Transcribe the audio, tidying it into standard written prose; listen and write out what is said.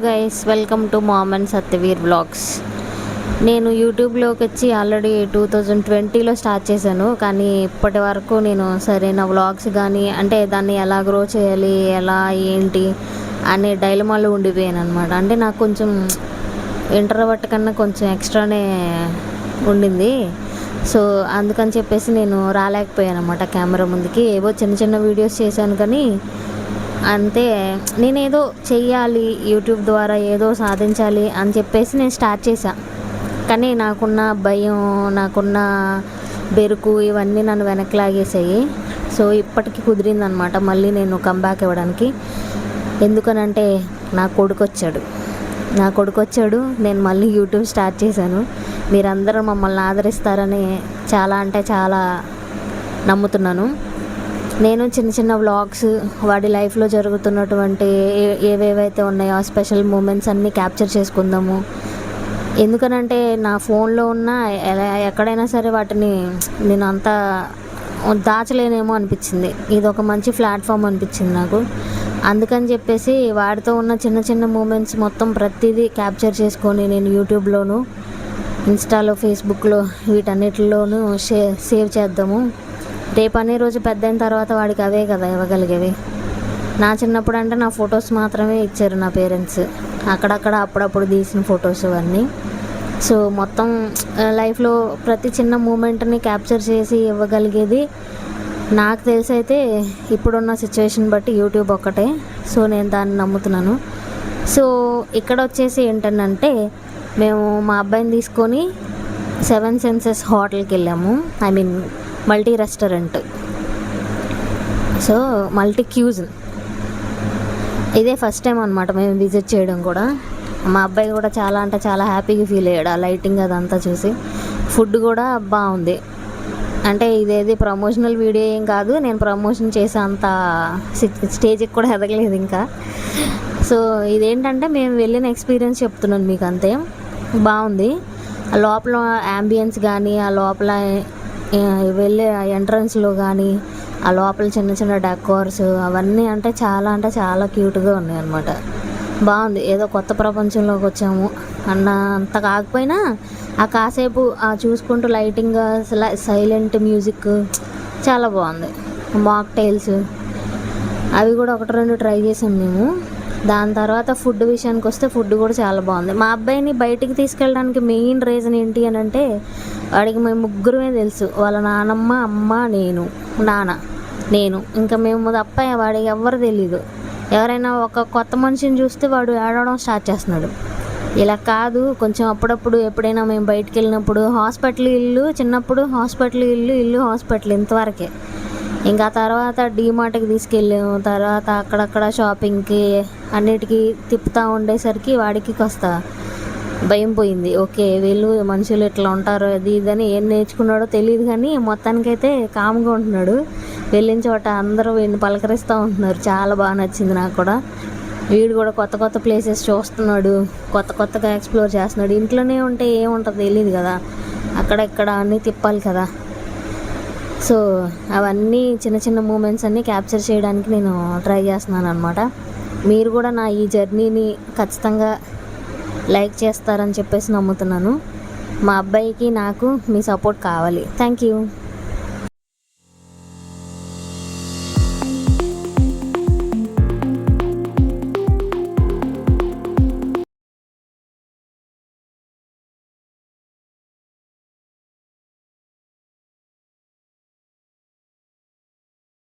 Guys, welcome to mom and Satyaveer vlogs. నేను యూట్యూబ్లోకి వచ్చి ఆల్రెడీ 2020లో స్టార్ట్ చేశాను. కానీ ఇప్పటి వరకు నేను సరైన వ్లాగ్స్ కానీ అంటే దాన్ని ఎలా గ్రో చేయాలి, ఎలా ఏంటి అనే డైలమాలో ఉండిపోయాను అనమాట. అంటే నాకు కొంచెం ఇంట్రోవర్ట్ కన్నా కొంచెం ఎక్స్ట్రానే ఉండింది. సో అందుకని చెప్పేసి నేను రాలేకపోయాను అనమాట కెమెరా ముందుకి. ఏవో చిన్న చిన్న వీడియోస్ చేశాను కానీ అంతే. నేనేదో చెయ్యాలి, యూట్యూబ్ ద్వారా ఏదో సాధించాలి అని చెప్పేసి నేను స్టార్ట్ చేశాను. కానీ నాకున్న భయం, నాకున్న బెరుకు ఇవన్నీ నన్ను వెనక్కి లాగేసాయి. సో ఇప్పటికి కుదిరిందనమాట మళ్ళీ నేను కంబ్యాక్ ఇవ్వడానికి. ఎందుకనంటే నా కొడుకు వచ్చాడు, నేను మళ్ళీ యూట్యూబ్ స్టార్ట్ చేశాను. మీరందరూ మమ్మల్ని ఆదరిస్తారని చాలా అంటే చాలా నమ్ముతున్నాను. నేను చిన్న చిన్న వ్లాగ్స్, వాడి లైఫ్లో జరుగుతున్నటువంటి ఏవేవైతే ఉన్నాయో ఆ స్పెషల్ మూమెంట్స్ అన్నీ క్యాప్చర్ చేసుకుందాము. ఎందుకనంటే నా ఫోన్లో ఉన్న ఎక్కడైనా సరే వాటిని నేను అంతా దాచలేనేమో అనిపించింది. ఇది ఒక మంచి ప్లాట్ఫామ్ అనిపించింది నాకు. అందుకని చెప్పేసి వాడితో ఉన్న చిన్న చిన్న మూమెంట్స్ మొత్తం ప్రతిదీ క్యాప్చర్ చేసుకొని నేను యూట్యూబ్లోను, ఇన్స్టాలో, ఫేస్బుక్లో వీటన్నిటిలోనూ సేవ్ చేద్దాము. రేపు అనే రోజు పెద్ద అయిన తర్వాత వాడికి అవే కదా ఇవ్వగలిగేవి. నా చిన్నప్పుడు అంటే నా ఫొటోస్ మాత్రమే ఇచ్చారు నా పేరెంట్స్, అక్కడక్కడ అప్పుడప్పుడు తీసిన ఫొటోస్ అవన్నీ. సో మొత్తం లైఫ్లో ప్రతి చిన్న మూమెంట్ని క్యాప్చర్ చేసి ఇవ్వగలిగేది నాకు తెలిసి అయితే ఇప్పుడున్న సిచ్యువేషన్ బట్టి యూట్యూబ్ ఒక్కటే. సో నేను దాన్ని నమ్ముతున్నాను. సో ఇక్కడ వచ్చేసి ఏంటంటే మేము మా అబ్బాయిని తీసుకొని 7 సెన్సెస్ హోటల్కి వెళ్ళాము. I mean multi restaurant, so multi cuisine. ఇదే ఫస్ట్ టైం అనమాట మేము విజిట్ చేయడం కూడా. మా అబ్బాయి కూడా చాలా అంటే చాలా హ్యాపీగా ఫీల్ అయ్యాడు ఆ లైటింగ్ అదంతా చూసి. ఫుడ్ కూడా బాగుంది. అంటే ఇదేది ప్రమోషనల్ వీడియో ఏం కాదు, నేను ప్రమోషన్ చేసే అంత స్టేజ్కి కూడా ఎదగలేదు ఇంకా. సో ఇదేంటంటే మేము వెళ్ళిన ఎక్స్పీరియన్స్ చెప్తున్నాను మీకు, అంతే. బాగుంది. ఆ లోపల యాంబియన్స్ కానీ, ఆ లోపల వెళ్ళే ఎంట్రన్స్లో కానీ, ఆ లోపల చిన్న చిన్న డెకోర్స్ అవన్నీ అంటే చాలా క్యూట్గా ఉన్నాయి అన్నమాట. బాగుంది. ఏదో కొత్త ప్రపంచంలోకి వచ్చాము అన్న అంత కాకపోయినా ఆ కాసేపు ఆ చూసుకుంటూ లైటింగ్, సైలెంట్ మ్యూజిక్ చాలా బాగుంది. మాక్టైల్స్ అవి కూడా 1-2 ట్రై చేసాం మేము. దాని తర్వాత ఫుడ్ విషయానికి వస్తే ఫుడ్ కూడా చాలా బాగుంది. మా అబ్బాయిని బయటికి తీసుకెళ్ళడానికి మెయిన్ రీజన్ ఏంటి అని అంటే వాడికి మేము ముగ్గురమే తెలుసు. వాళ్ళ నానమ్మ, అమ్మ, నేను ఇంకా మేము తప్ప వాడికి ఎవ్వరు తెలీదు. ఎవరైనా ఒక కొత్త మనిషిని చూస్తే వాడు ఏడవడం స్టార్ట్ చేస్తున్నాడు. ఇలా కాదు, కొంచెం అప్పుడప్పుడు ఎప్పుడైనా మేము బయటికి వెళ్ళినప్పుడు హాస్పిటల్ ఇల్లు, చిన్నప్పుడు హాస్పిటల్ ఇల్లు హాస్పిటల్ ఇంతవరకే. ఇంకా తర్వాత డీమార్ట్కి తీసుకెళ్ళాము. తర్వాత అక్కడక్కడ షాపింగ్కి అన్నిటికీ తిప్పుతూ ఉండేసరికి వాడికి కాస్త భయం పోయింది. ఓకే, వీళ్ళు మనుషులు ఇట్లా ఉంటారు అది ఇదని ఏం నేర్చుకున్నాడో తెలియదు, కానీ మొత్తానికైతే కామ్గా ఉంటున్నాడు. వెళ్ళిన చోట అందరూ వీడిని పలకరిస్తూ ఉంటున్నారు. చాలా బాగా నచ్చింది నాకు కూడా. వీడు కూడా కొత్త ప్లేసెస్ చూస్తున్నాడు, కొత్తగా ఎక్స్ప్లోర్ చేస్తున్నాడు. ఇంట్లోనే ఉంటే ఏముంటుందో తెలియదు కదా, అక్కడ అన్నీ తిప్పాలి కదా. సో అవన్నీ చిన్న చిన్న మూమెంట్స్ అన్నీ క్యాప్చర్ చేయడానికి నేను ట్రై చేస్తున్నాను అనమాట. మీరు కూడా నా ఈ జర్నీని ఖచ్చితంగా లైక్ చేస్తారని చెప్పేసి నమ్ముతున్నాను. మా అబ్బాయికి నాకు మీ సపోర్ట్ కావాలి. Thank you.